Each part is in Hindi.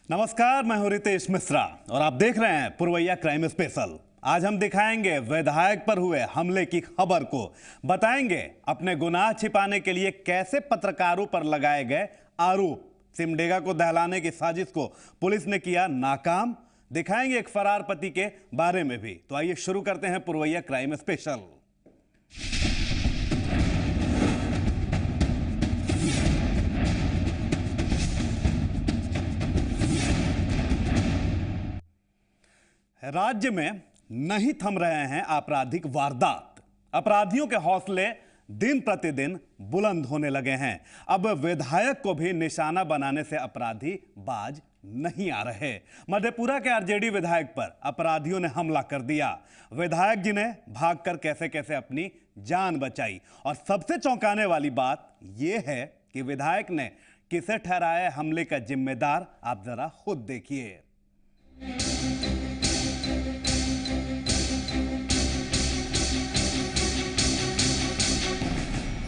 नमस्कार, मैं हूं रितेश मिश्रा और आप देख रहे हैं पुरवैया क्राइम स्पेशल। आज हम दिखाएंगे विधायक पर हुए हमले की खबर को, बताएंगे अपने गुनाह छिपाने के लिए कैसे पत्रकारों पर लगाए गए आरोप, सिमडेगा को दहलाने की साजिश को पुलिस ने किया नाकाम, दिखाएंगे एक फरार पति के बारे में भी। तो आइए शुरू करते हैं पुरवैया क्राइम स्पेशल। राज्य में नहीं थम रहे हैं आपराधिक वारदात। अपराधियों के हौसले दिन प्रतिदिन बुलंद होने लगे हैं। अब विधायक को भी निशाना बनाने से अपराधी बाज नहीं आ रहे। मधेपुरा के आरजेडी विधायक पर अपराधियों ने हमला कर दिया। विधायक जी ने भागकर कैसे कैसे अपनी जान बचाई। और सबसे चौंकाने वाली बात यह है कि विधायक ने किसे ठहराया हमले का जिम्मेदार, आप जरा खुद देखिए।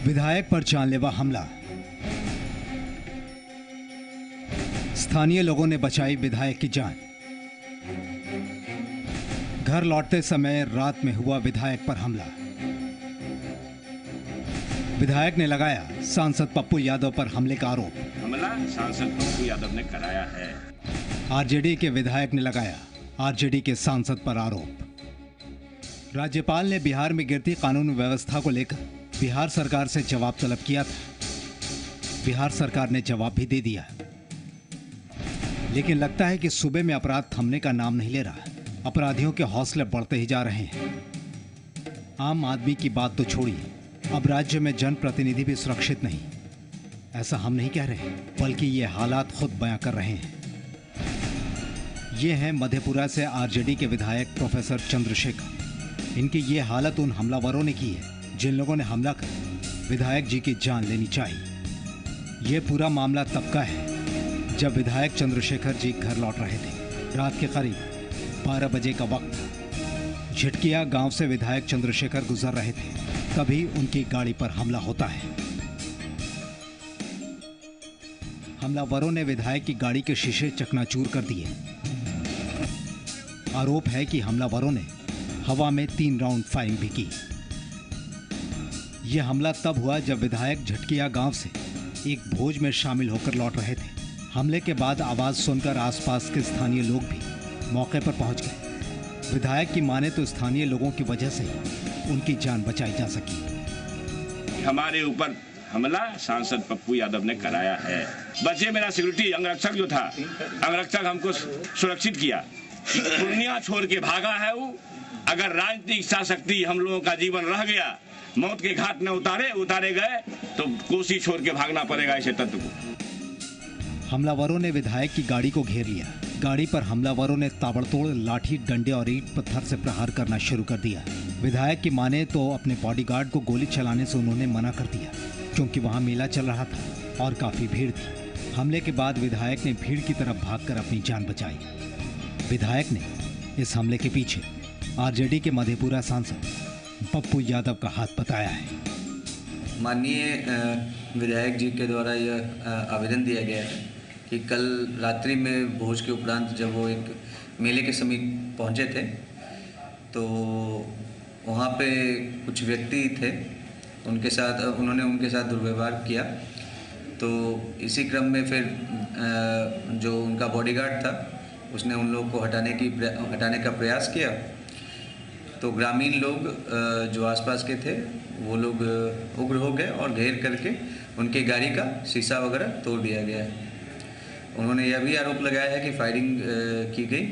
विधायक पर जानलेवा हमला। स्थानीय लोगों ने बचाई विधायक की जान। घर लौटते समय रात में हुआ विधायक पर हमला। विधायक ने लगाया सांसद पप्पू यादव पर हमले का आरोप। हमला सांसद पप्पू यादव ने कराया है। आरजेडी के विधायक ने लगाया आरजेडी के सांसद पर आरोप। राज्यपाल ने बिहार में गिरती कानून व्यवस्था को लेकर बिहार सरकार से जवाब तलब किया था। बिहार सरकार ने जवाब भी दे दिया, लेकिन लगता है कि सूबे में अपराध थमने का नाम नहीं ले रहा। अपराधियों के हौसले बढ़ते ही जा रहे हैं। आम आदमी की बात तो छोड़िए, अब राज्य में जनप्रतिनिधि भी सुरक्षित नहीं। ऐसा हम नहीं कह रहे, बल्कि ये हालात खुद बयां कर रहे हैं। ये हैं मधेपुरा से आरजेडी के विधायक प्रोफेसर चंद्रशेखर। इनकी ये हालत उन हमलावरों ने की है जिन लोगों ने हमला कर विधायक जी की जान लेनी चाहिए। ये पूरा मामला तब का है जब विधायक चंद्रशेखर जी घर लौट रहे थे। रात के करीब 12 बजे का वक्त था। झिटकिया गांव से विधायक चंद्रशेखर गुजर रहे थे, तभी उनकी गाड़ी पर हमला होता है। हमलावरों ने विधायक की गाड़ी के शीशे चकनाचूर कर दिए। आरोप है कि हमलावरों ने हवा में 3 राउंड फायरिंग भी की। यह हमला तब हुआ जब विधायक झटकिया गांव से एक भोज में शामिल होकर लौट रहे थे। हमले के बाद आवाज सुनकर आसपास के स्थानीय लोग भी मौके पर पहुंच गए। विधायक की माने तो स्थानीय लोगों की वजह से उनकी जान बचाई जा सकी। हमारे ऊपर हमला सांसद पप्पू यादव ने कराया है। बचे मेरा सिक्योरिटी अंगरक्षक जो था, अंगरक्षक हमको सुरक्षित किया। पूर्णिया छोड़ के भागा है वो। अगर राजनीतिक इच्छा शक्ति हम लोगों का जीवन रह गया, मौत के घाट में उतारे गए तो कोसी छोड़ के भागना पड़ेगा ऐसे तत्व को। हमलावरों ने विधायक की गाड़ी को घेर लिया। गाड़ी पर हमलावरों ने ताबड़तोड़ लाठी, डंडे और ईंट पत्थर से प्रहार करना शुरू कर दिया। विधायक की माने तो अपने बॉडीगार्ड को गोली चलाने से उन्होंने मना कर दिया, क्योंकि वहां मेला चल रहा था और काफी भीड़ थी। हमले के बाद विधायक ने भीड़ की तरफ भागकर अपनी जान बचाई। विधायक ने इस हमले के पीछे आरजेडी के मधेपुरा सांसद पप्पू यादव का हाथ बताया है। माननीय विधायक जी के द्वारा यह आवेदन दिया गया है कि कल रात्रि में भोज के उपरांत जब वो एक मेले के समीप पहुंचे थे तो वहां पे कुछ व्यक्ति थे, उन्होंने उनके साथ दुर्व्यवहार किया। तो इसी क्रम में फिर जो उनका बॉडीगार्ड था उसने उन लोगों को हटाने का प्रयास किया। तो ग्रामीण लोग जो आसपास के थे वो लोग उग्र हो गए और घेर करके उनकी गाड़ी का शीशा वगैरह तोड़ दिया गया है। उन्होंने यह भी आरोप लगाया है कि फायरिंग की गई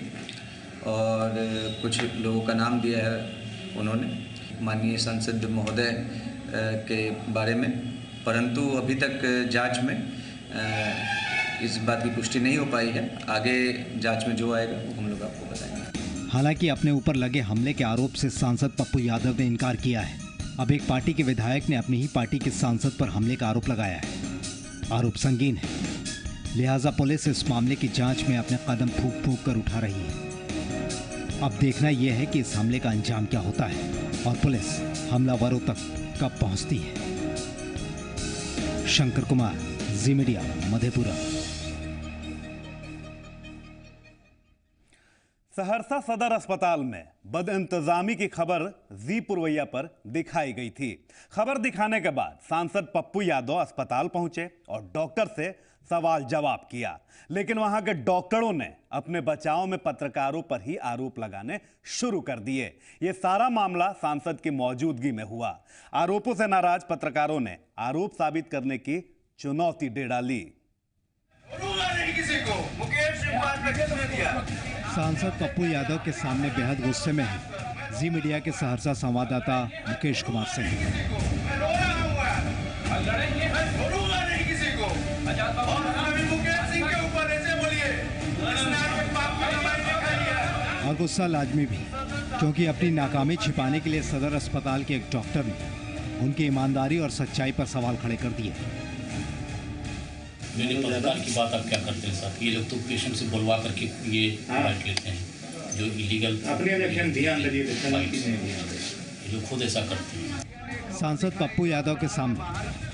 और कुछ लोगों का नाम दिया है उन्होंने माननीय सांसद महोदय के बारे में, परंतु अभी तक जांच में इस बात की पुष्टि नहीं हो पाई है। आगे जांच में जो आएगा वो हम लोग आपको बताएंगे। हालांकि अपने ऊपर लगे हमले के आरोप से सांसद पप्पू यादव ने इनकार किया है। अब एक पार्टी के विधायक ने अपनी ही पार्टी के सांसद पर हमले का आरोप लगाया है। आरोप संगीन है, लिहाजा पुलिस इस मामले की जांच में अपने कदम फूंक फूंक कर उठा रही है। अब देखना यह है कि इस हमले का अंजाम क्या होता है और पुलिस हमलावरों तक कब पहुंचती है। शंकर कुमार, जी मीडिया, मधेपुरा। सहरसा सदर अस्पताल में बदइंतजामी की खबर जी पुरवैया पर दिखाई गई थी। खबर दिखाने के बाद सांसद पप्पू यादव अस्पताल पहुंचे और डॉक्टर से सवाल जवाब किया, लेकिन वहां के डॉक्टरों ने अपने बचाव में पत्रकारों पर ही आरोप लगाने शुरू कर दिए। ये सारा मामला सांसद की मौजूदगी में हुआ। आरोपों से नाराज पत्रकारों ने आरोप साबित करने की चुनौती दे डाली। सांसद पप्पू यादव के सामने बेहद गुस्से में है जी मीडिया के सहरसा संवाददाता मुकेश कुमार सिंह। और गुस्सा लाजमी भी, क्योंकि अपनी नाकामी छिपाने के लिए सदर अस्पताल के एक डॉक्टर ने उनकी ईमानदारी और सच्चाई पर सवाल खड़े कर दिए। पत्रकार की बात आप क्या करते हैं साहब? ये लोग तो पेशेंट से बुलवा करके ये बाइट लेते हैं, जो इलीगल ये लोग खुद ऐसा करते हैं। सांसद पप्पू यादव के सामने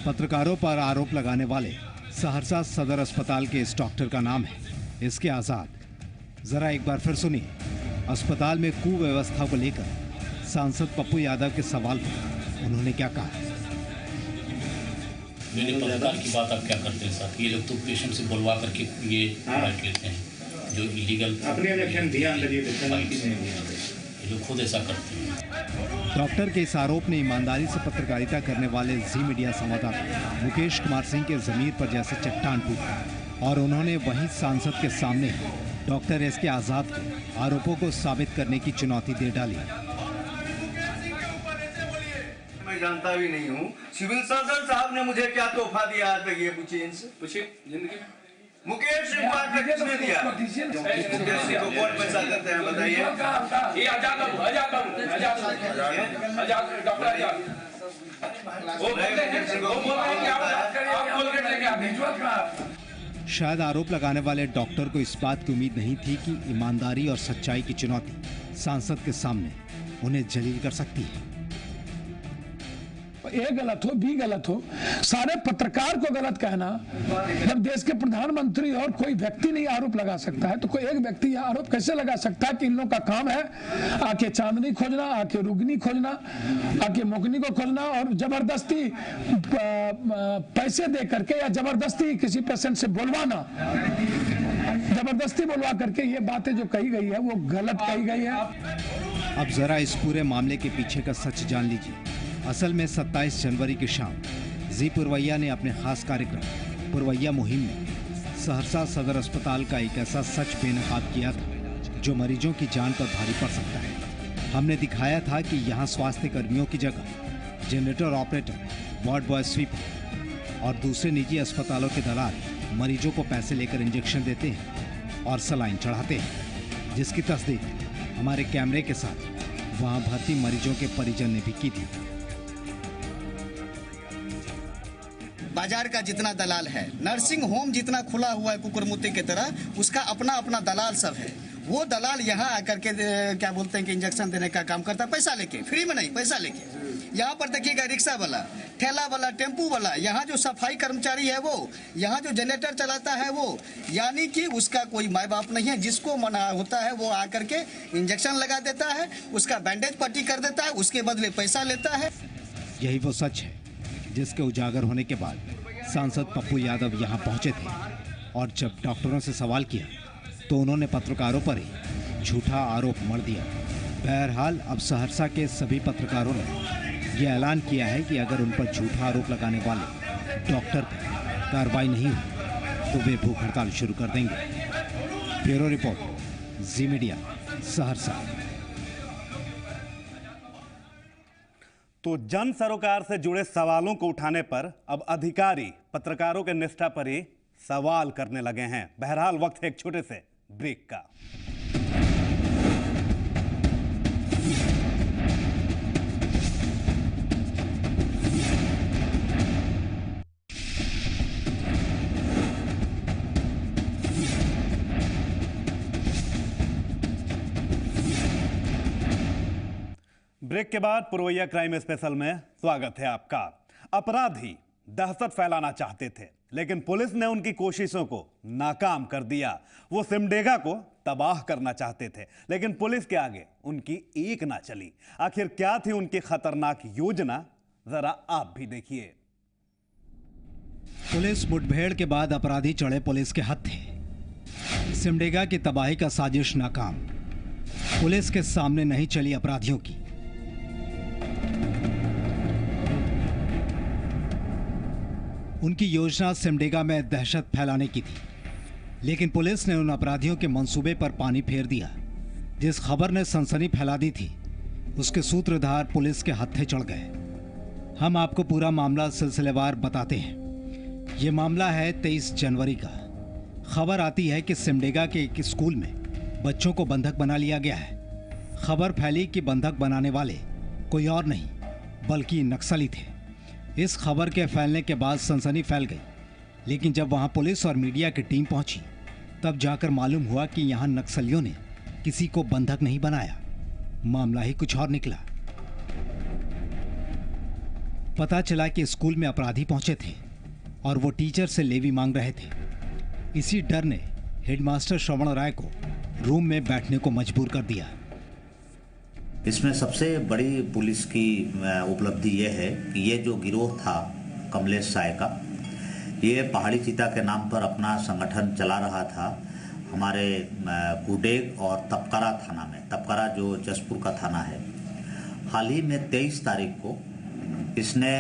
पत्रकारों पर आरोप लगाने वाले सहरसा सदर अस्पताल के इस डॉक्टर का नाम है इसके आजाद। जरा एक बार फिर सुनिए अस्पताल में कुव्यवस्था को लेकर सांसद पप्पू यादव के सवाल पर उन्होंने क्या कहा। पत्रकार की बात आप क्या करते हैं साहब? ये लोग तो पेशेंट से बुलवा करके ये बाइट लेते हैं, जो इलीगल ये लोग खुद ऐसा करते हैं। डॉक्टर के इस आरोप ने ईमानदारी से पत्रकारिता करने वाले जी मीडिया संवाददाता मुकेश कुमार सिंह के जमीर पर जैसे चट्टान टूटा और उन्होंने वहीं सांसद के सामने डॉक्टर एस के आजाद को आरोपों को साबित करने की चुनौती दे डाली। मैं जानता भी नहीं हूँ। सिविल सर्जन साहब ने मुझे क्या तोहफा दिया आज तक, ये पूछिए इनसे। पूछिए जिंदगी मुकेश सिंह को आज तक किसने दिया? मुकेश सिंह को कौन पैसा करते हैं बताइए? ये आजाद डॉक्टर आजाद शायद आरोप लगाने वाले डॉक्टर को इस बात की उम्मीद नहीं थी कि ईमानदारी और सच्चाई की चुनौती सांसद के सामने उन्हें जलील कर सकती है। ए गलत हो, बी गलत हो, सारे पत्रकार को गलत कहना। जब देश के प्रधानमंत्री और कोई व्यक्ति नहीं आरोप लगा सकता है तो कोई एक व्यक्ति यह आरोप कैसे लगा सकता है कि इन लोगों का काम है आके चांदनी खोजना, आके रुगनी खोजना, आके मुगनी को खोजना और जबरदस्ती पैसे दे करके या जबरदस्ती किसी पेशेंट से बुलवाना, जबरदस्ती बुलवा करके ये बातें जो कही गई है वो गलत कही गई है। अब जरा इस पूरे मामले के पीछे का सच जान लीजिए। असल में 27 जनवरी की शाम जी पुरवैया ने अपने खास कार्यक्रम पुरवैया मुहिम में सहरसा सदर अस्पताल का एक ऐसा सच बेनकाब किया था जो मरीजों की जान पर भारी पड़ सकता है। हमने दिखाया था कि यहाँ स्वास्थ्य कर्मियों की जगह generator operator, ward boy, sweeper और दूसरे निजी अस्पतालों के दलाल मरीजों को पैसे लेकर इंजेक्शन देते हैं और सलाइन चढ़ाते हैं, जिसकी तस्दीक हमारे कैमरे के साथ वहाँ भर्ती मरीजों के परिजन ने भी की थी। बाजार का जितना दलाल है, नर्सिंग होम जितना खुला हुआ है कुकुरमुत्ते की तरह, उसका अपना अपना दलाल सब है। वो दलाल यहाँ आकर के क्या बोलते हैं कि इंजेक्शन देने का काम करता है, पैसा लेके, फ्री में नहीं, पैसा लेके। यहाँ पर देखिएगा रिक्शा वाला, ठेला वाला, टेम्पू वाला, यहाँ जो सफाई कर्मचारी है वो, यहाँ जो जनरेटर चलाता है वो, यानी कि उसका कोई माई बाप नहीं है। जिसको मना होता है वो आकर के इंजेक्शन लगा देता है, उसका बैंडेज पट्टी कर देता है, उसके बदले पैसा लेता है। यही वो सच है जिसके उजागर होने के बाद सांसद पप्पू यादव यहाँ पहुँचे थे और जब डॉक्टरों से सवाल किया तो उन्होंने पत्रकारों पर ही झूठा आरोप मढ़ दिया। बहरहाल अब सहरसा के सभी पत्रकारों ने यह ऐलान किया है कि अगर उन पर झूठा आरोप लगाने वाले डॉक्टर पर कार्रवाई नहीं हुई तो वे भूख हड़ताल शुरू कर देंगे। ब्यूरो रिपोर्ट, जी मीडिया, सहरसा। तो जन सरोकार से जुड़े सवालों को उठाने पर अब अधिकारी पत्रकारों के निष्ठा पर ही सवाल करने लगे हैं। बहरहाल वक्त है एक छोटे से ब्रेक का। ब्रेक के बाद पुरवैया क्राइम स्पेशल में स्वागत है आपका। अपराधी दहशत फैलाना चाहते थे, लेकिन पुलिस ने उनकी कोशिशों को नाकाम कर दिया। वो सिमडेगा को तबाह करना चाहते थे, लेकिन पुलिस के आगे उनकी एक ना चली। आखिर क्या थी उनकी खतरनाक योजना, जरा आप भी देखिए। पुलिस मुठभेड़ के बाद अपराधी चढ़े पुलिस के हत्थे। सिमडेगा की तबाही का साजिश नाकाम। पुलिस के सामने नहीं चली अपराधियों की। उनकी योजना सिमडेगा में दहशत फैलाने की थी, लेकिन पुलिस ने उन अपराधियों के मंसूबे पर पानी फेर दिया। जिस खबर ने सनसनी फैला दी थी, उसके सूत्रधार पुलिस के हत्थे चढ़ गए। हम आपको पूरा मामला सिलसिलेवार बताते हैं। ये मामला है 23 जनवरी का। खबर आती है कि सिमडेगा के एक स्कूल में बच्चों को बंधक बना लिया गया है। खबर फैली कि बंधक बनाने वाले कोई और नहीं बल्कि नक्सली थे। इस खबर के फैलने के बाद सनसनी फैल गई, लेकिन जब वहां पुलिस और मीडिया की टीम पहुंची, तब जाकर मालूम हुआ कि यहां नक्सलियों ने किसी को बंधक नहीं बनाया। मामला ही कुछ और निकला। पता चला कि स्कूल में अपराधी पहुंचे थे और वो टीचर से लेवी मांग रहे थे। इसी डर ने हेडमास्टर श्रवण राय को रूम में बैठने को मजबूर कर दिया। इसमें सबसे बड़ी पुलिस की उपलब्धि ये है कि ये जो गिरोह था कमलेश साय का, ये पहाड़ी चीता के नाम पर अपना संगठन चला रहा था हमारे कुडेग और तपकरा थाना में। तपकरा जो जसपुर का थाना है। हाल ही में 23 तारीख को इसने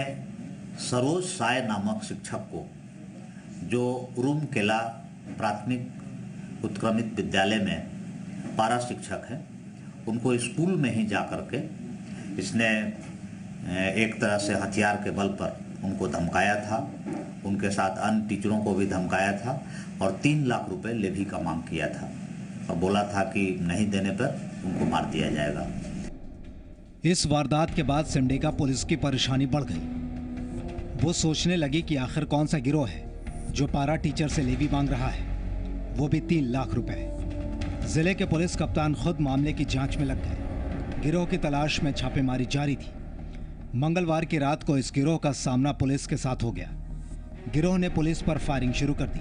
सरोज साय नामक शिक्षक को, जो उरुम केला प्राथमिक उत्क्रमित विद्यालय में पारा शिक्षक हैं, उनको स्कूल में ही जा कर के इसने एक तरह से हथियार के बल पर उनको धमकाया था। उनके साथ अन्य टीचरों को भी धमकाया था और 3 लाख रुपए लेवी का मांग किया था और बोला था कि नहीं देने पर उनको मार दिया जाएगा। इस वारदात के बाद सिमडेगा पुलिस की परेशानी बढ़ गई। वो सोचने लगी कि आखिर कौन सा गिरोह है जो पारा टीचर से लेवी मांग रहा है, वो भी 3 लाख रुपए। जिले के पुलिस कप्तान खुद मामले की जांच में लग गए। गिरोह की तलाश में छापेमारी जारी थी। मंगलवार की रात को इस गिरोह का सामना पुलिस के साथ हो गया। गिरोह ने पुलिस पर फायरिंग शुरू कर दी।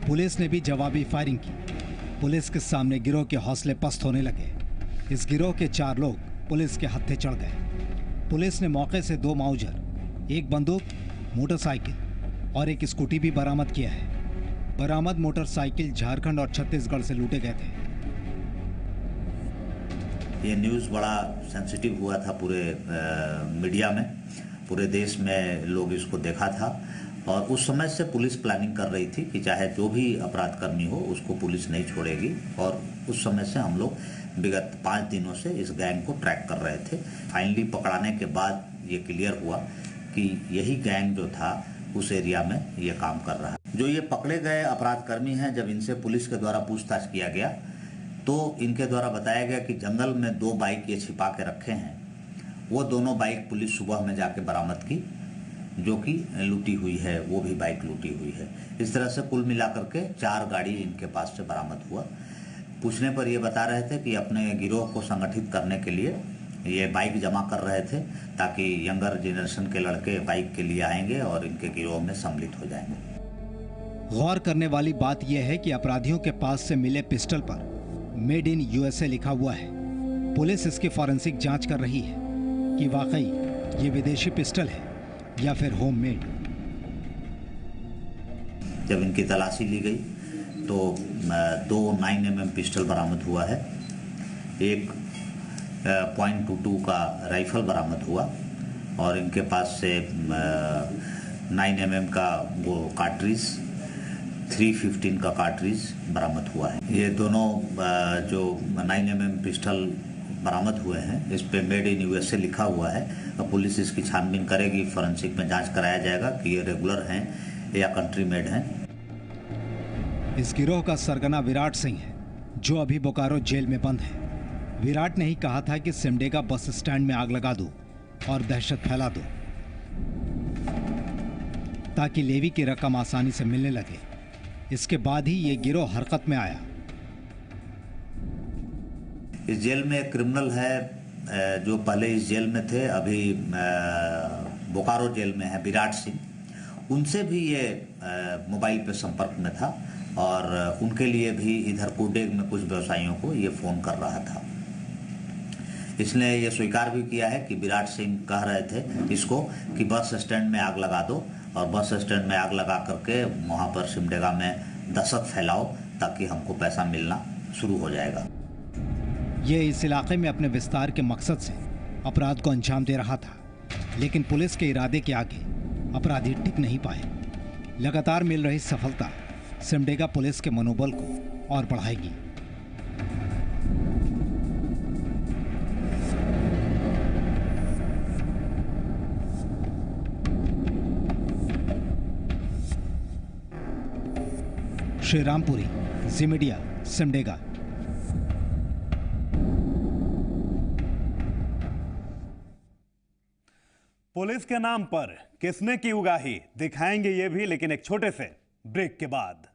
पुलिस ने भी जवाबी फायरिंग की। पुलिस के सामने गिरोह के हौसले पस्त होने लगे। इस गिरोह के 4 लोग पुलिस के हत्थे चढ़ गए। पुलिस ने मौके से 2 माउजर, 1 बंदूक, मोटरसाइकिल और एक स्कूटी भी बरामद किया है। बरामद मोटरसाइकिल झारखंड और छत्तीसगढ़ से लूटे गए थे। ये न्यूज़ बड़ा सेंसिटिव हुआ था पूरे मीडिया में, पूरे देश में लोग इसको देखा था और उस समय से पुलिस प्लानिंग कर रही थी कि चाहे जो भी अपराधकर्मी हो उसको पुलिस नहीं छोड़ेगी। और उस समय से हम लोग विगत 5 दिनों से इस गैंग को ट्रैक कर रहे थे। फाइनली पकड़ाने के बाद ये क्लियर हुआ कि यही गैंग जो था उस एरिया में ये काम कर रहा है। जो ये पकड़े गए अपराधकर्मी हैं, जब इनसे पुलिस के द्वारा पूछताछ किया गया तो इनके द्वारा बताया गया कि जंगल में 2 बाइक ये छिपा के रखे हैं। वो दोनों बाइक पुलिस सुबह में जाके बरामद की, जो कि लूटी हुई है, वो भी बाइक लूटी हुई है। इस तरह से कुल मिलाकर के 4 गाड़ी इनके पास से बरामद हुआ। पूछने पर ये बता रहे थे कि अपने गिरोह को संगठित करने के लिए ये बाइक जमा कर रहे थे ताकि यंगर जनरेशन के लड़के बाइक के लिए आएंगे और इनके गिरोह में सम्मिलित हो जाएंगे। गौर करने वाली बात यह है कि अपराधियों के पास से मिले पिस्टल पर मेड इन यूएसए लिखा हुआ है। पुलिस इसकी फॉरेंसिक जांच कर रही है कि वाकई ये विदेशी पिस्टल है या फिर होममेड। जब इनकी तलाशी ली गई तो 2 9mm पिस्टल बरामद हुआ है, एक .22 का राइफल बरामद हुआ और इनके पास से 9mm का वो कार्ट्रिज, 315 का कार्ट्रिज बरामद हुआ है। ये दोनों जो 9mm पिस्टल बरामद हुए हैं, इस पे मेड इन यूएसए लिखा हुआ है और पुलिस इसकी छानबीन करेगी। फॉरेंसिक में जांच कराया जाएगा कि ये रेगुलर हैं या कंट्री मेड हैं। इस गिरोह का सरगना विराट सिंह है, जो अभी बोकारो जेल में बंद है। विराट ने ही कहा था कि सिमडेगा बस स्टैंड में आग लगा दो और दहशत फैला दो ताकि लेवी की रकम आसानी से मिलने लगे। इसके बाद ही ये गिरोह हरकत में आया। इस जेल में एक क्रिमिनल है जो पहले इस जेल में थे, अभी बोकारो जेल में है, विराट सिंह। उनसे भी ये मोबाइल पे संपर्क में था और उनके लिए भी इधर कोडेग में कुछ व्यवसायियों को ये फ़ोन कर रहा था। इसने ये स्वीकार भी किया है कि विराट सिंह कह रहे थे इसको कि बस स्टैंड में आग लगा दो और बस स्टैंड में आग लगा करके वहाँ पर सिमडेगा में दहशत फैलाओ ताकि हमको पैसा मिलना शुरू हो जाएगा। ये इस इलाके में अपने विस्तार के मकसद से अपराध को अंजाम दे रहा था, लेकिन पुलिस के इरादे के आगे अपराधी टिक नहीं पाए। लगातार मिल रही सफलता सिमडेगा पुलिस के मनोबल को और बढ़ाएगी। श्रीरामपुरी, जी मीडिया, सिमडेगा। पुलिस के नाम पर किसने की उगाही, दिखाएंगे ये भी, लेकिन एक छोटे से ब्रेक के बाद।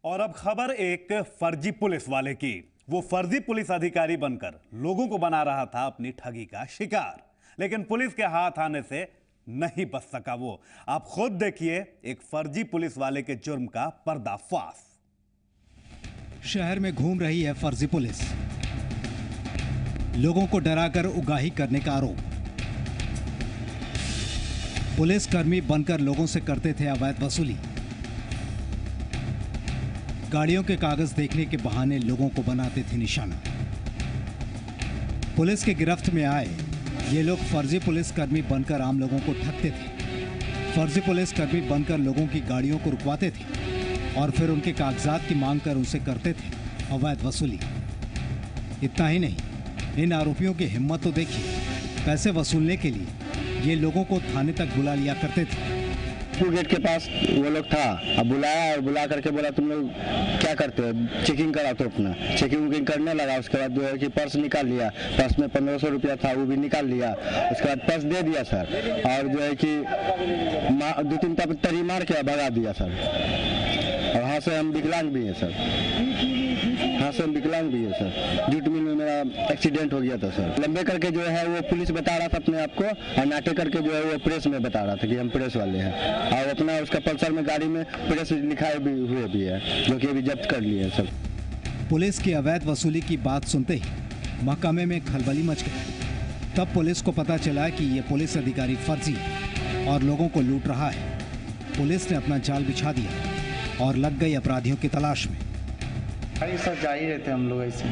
और अब खबर एक फर्जी पुलिस वाले की। वो फर्जी पुलिस अधिकारी बनकर लोगों को बना रहा था अपनी ठगी का शिकार, लेकिन पुलिस के हाथ आने से नहीं बच सका वो। आप खुद देखिए एक फर्जी पुलिस वाले के जुर्म का पर्दाफाश। शहर में घूम रही है फर्जी पुलिस, लोगों को डराकर उगाही करने का आरोप। पुलिसकर्मी बनकर लोगों से करते थे अवैध वसूली, गाड़ियों के कागज देखने के बहाने लोगों को बनाते थे निशाना। पुलिस के गिरफ्त में आए ये लोग फर्जी पुलिसकर्मी बनकर आम लोगों को ठगते थे। फर्जी पुलिसकर्मी बनकर लोगों की गाड़ियों को रुकवाते थे और फिर उनके कागजात की मांग कर उनसे करते थे अवैध वसूली। इतना ही नहीं, इन आरोपियों की हिम्मत तो देखिए। पैसे वसूलने के लिए ये लोगों को थाने तक बुला लिया करते थे। गेट के पास वो लोग था, अब बुलाया और बुला करके बोला तुम लोग क्या करते हो, चेकिंग करा तो अपना। चेकिंग करने लगा, उसके बाद जो है कि पर्स निकाल लिया, पर्स में 1500 रुपया था वो भी निकाल लिया। उसके बाद पर्स दे दिया सर, और जो है कि 2-3 तरी मार के भगा दिया सर। और हाँ से हम विकलांग भी हैं सर, हाँ से हम विकलांग भी है सर। जूट मिल में मेरा एक्सीडेंट हो गया था सर। लंबे करके जो है वो पुलिस बता रहा था अपने आप को, और नाटे करके जो है वो प्रेस में बता रहा था कि हम प्रेस वाले हैं। और अपना उसका पल्सर में गाड़ी में प्रेस लिखाए भी हुए भी है, जो कि अभी जब्त कर लिए सर। पुलिस की अवैध वसूली की बात सुनते ही महकमे में खलबली मच गई। तब पुलिस को पता चला कि ये पुलिस अधिकारी फर्जी और लोगों को लूट रहा है। पुलिस ने अपना जाल बिछा दिया और लग गई अपराधियों की तलाश में। अरे सर जा ही रहते हम लोग ऐसे।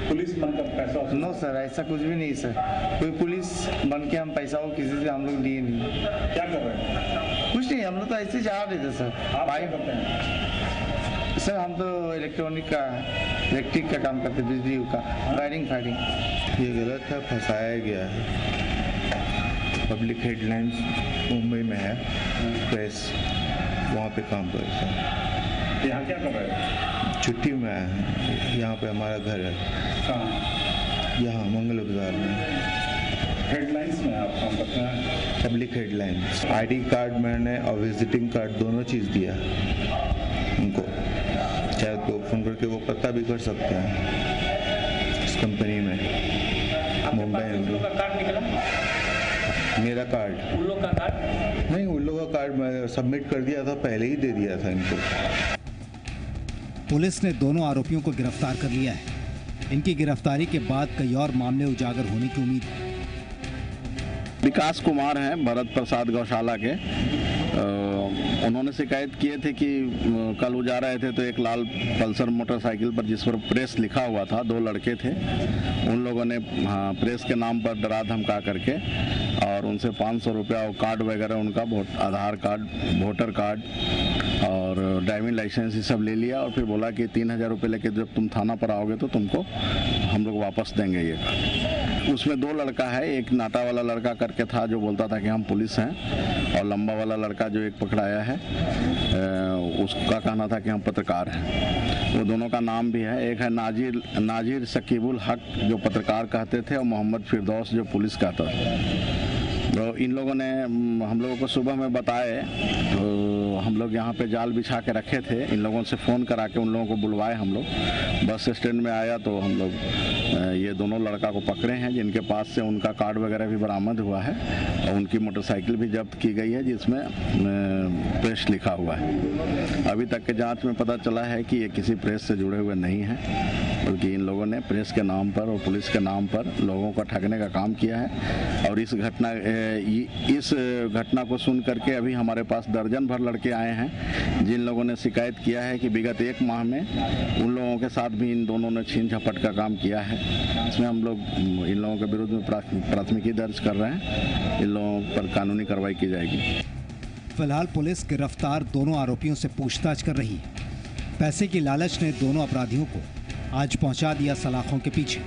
पुलिस बनकर पैसा? नो सर, ऐसा कुछ भी नहीं सर। कोई पुलिस बन के हम पैसा वो किसी से हम लोग लिए नहीं। क्या कर रहे हैं? कुछ नहीं, हम लोग तो ऐसे जा रहे थे सर। आप क्या करते हैं? सर हम तो इलेक्ट्रिक का काम करते, बिजली का, वायरिंग फायरिंग। ये गलत है, फंसाया गया है। पब्लिक हेडलाइंस मुंबई में है, प्रेस वहाँ पे काम करते हैं। यहाँ क्या कर रहे हैं? छुट्टी में आया है। यहाँ पे हमारा घर है। यहाँ मंगल बाजार में। हेडलाइंस में आप काम करते हैं? Public headlines. आईडी कार्ड मैंने और विजिटिंग कार्ड दोनों चीज़ दिया उनको, चाहे तो फ़ोन करके वो पता भी कर सकते हैं इस कंपनी में मुंबई में। मेरा कार्ड, उन लोग का कार्ड नहीं, उन लोगों का कार्ड मैं सबमिट कर दिया था, पहले ही दे दिया था इनको। पुलिस ने दोनों आरोपियों को गिरफ्तार कर लिया है। इनकी गिरफ्तारी के बाद कई और मामले उजागर होने की उम्मीद है। विकास कुमार हैं, भरत प्रसाद गौशाला के। उन्होंने शिकायत किए थे कि कल वो जा रहे थे तो एक लाल पल्सर मोटरसाइकिल पर जिस पर प्रेस लिखा हुआ था, 2 लड़के थे। उन लोगों ने प्रेस के नाम पर डरा धमका करके और उनसे 500 रुपया और कार्ड वगैरह उनका, आधार कार्ड, वोटर कार्ड और ड्राइविंग लाइसेंस ये सब ले लिया और फिर बोला कि 3000 रुपये लेके जब तुम थाना पर आओगे तो तुमको हम लोग वापस देंगे ये कार्ड। उसमें 2 लड़का है, एक नाटा वाला लड़का करके था जो बोलता था कि हम पुलिस हैं, और लंबा वाला लड़का जो एक पकड़ाया है उसका कहना था कि हम पत्रकार हैं। वो दोनों का नाम भी है। एक है नाजिर सकीबुल हक जो पत्रकार कहते थे और मोहम्मद फिरदौस जो पुलिस कहता था। तो इन लोगों ने हम लोगों को सुबह में बताए, तो हम लोग यहाँ पे जाल बिछा के रखे थे। इन लोगों से फ़ोन करा के उन लोगों को बुलवाए हम लोग। बस स्टैंड में आया तो हम लोग ये दोनों लड़का को पकड़े हैं, जिनके पास से उनका कार्ड वगैरह भी बरामद हुआ है और उनकी मोटरसाइकिल भी जब्त की गई है जिसमें प्रेस लिखा हुआ है। अभी तक के जांच में पता चला है कि ये किसी प्रेस से जुड़े हुए नहीं हैं, बल्कि इन लोगों ने प्रेस के नाम पर और पुलिस के नाम पर लोगों को ठगने का काम किया है। और इस घटना को सुन करके अभी हमारे पास दर्जन भर लड़के आए हैं जिन लोगों ने शिकायत किया है कि विगत 1 माह में उन लोगों के साथ भी इन दोनों ने छीन झपट का काम किया है। इसमें हम लोग इन लोगों के विरुद्ध में प्राथमिकी दर्ज कर रहे हैं। इन लोगों पर कानूनी कार्रवाई की जाएगी। फिलहाल पुलिस गिरफ्तार दोनों आरोपियों से पूछताछ कर रही है। पैसे की लालच ने दोनों अपराधियों को आज पहुंचा दिया सलाखों के पीछे।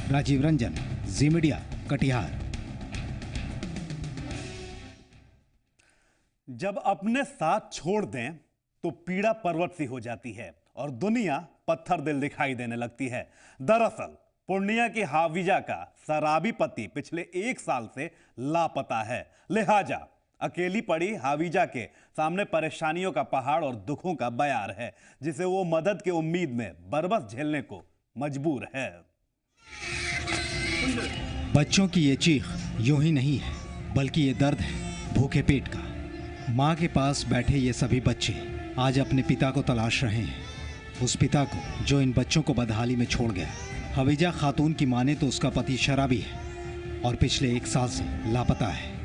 राजीव रंजन, जी मीडिया, कटिहार। जब अपने साथ छोड़ दें तो पीड़ा पर्वत सी हो जाती है और दुनिया पत्थर दिल दिखाई देने लगती है। दरअसल पूर्णिया की हाविजा का शराबी पति पिछले 1 साल से लापता है। लिहाजा अकेली पड़ी हाविजा के सामने परेशानियों का पहाड़ और दुखों का बयार है, जिसे वो मदद की उम्मीद में बरबस झेलने को मजबूर है। बच्चों की ये चीख यूं ही नहीं है, बल्कि ये दर्द है भूखे पेट का। माँ के पास बैठे ये सभी बच्चे आज अपने पिता को तलाश रहे हैं, उस पिता को जो इन बच्चों को बदहाली में छोड़ गया। हवीजा खातून की माने तो उसका पति शराबी है और पिछले 1 साल से लापता है।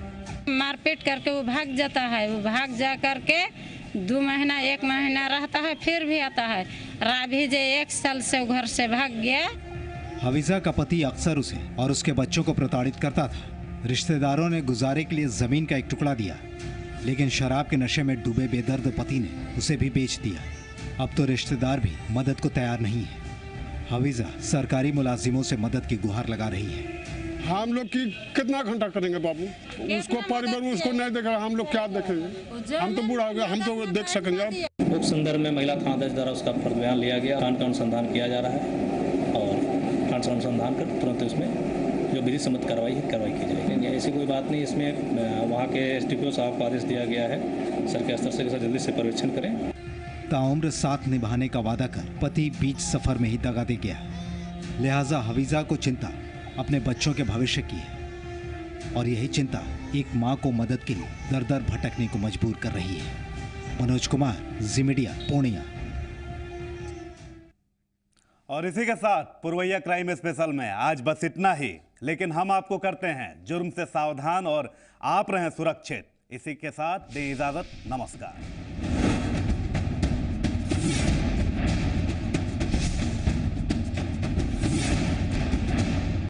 मारपीट करके वो भाग जाता है, वो भाग जा करके 2 महीना 1 महीना रहता है, फिर भी आता है। राभी जे 1 साल से घर से भाग गया। हवीजा का पति अक्सर उसे और उसके बच्चों को प्रताड़ित करता था। रिश्तेदारों ने गुजारे के लिए जमीन का एक टुकड़ा दिया, लेकिन शराब के नशे में डूबे बेदर्द पति ने उसे भी बेच दिया। अब तो रिश्तेदार भी मदद को तैयार नहीं है। हवीजा सरकारी मुलाजिमों से मदद की गुहार लगा रही है। हम लोग की कितना घंटा करेंगे बाबू, उसको परिवार उसको नहीं देख रहा, हम लोग क्या देखेंगे? हम तो बूढ़ा हो गया, हम तो देख सकेंगे। उप संदर्भ में महिला थानाध्यक्ष द्वारा उसका बयान लिया गया, कांड का अनुसंधान किया जा रहा है और कांड का अनुसंधान कर तुरंत उसमें जो विधि सम्मत कार्रवाई की जाएगी। ऐसी कोई बात नहीं, इसमें वहाँ के SDPO साहब को आदेश दिया गया है सरकारी स्तर से जल्दी से पर्यवेक्षण करें। ताउम्र साथ निभाने का वादा कर पति बीच सफर में ही दगा दे गया, लिहाजा हवीजा को चिंता अपने बच्चों के भविष्य की है और यही चिंता एक मां को मदद के लिए दर दर भटकने को मजबूर कर रही है। मनोज कुमार, जी मीडिया, पूर्णिया। और इसी के साथ पुरवैया क्राइम स्पेशल में आज बस इतना ही, लेकिन हम आपको करते हैं जुर्म से सावधान और आप रहें सुरक्षित। इसी के साथ दें इजाजत, नमस्कार।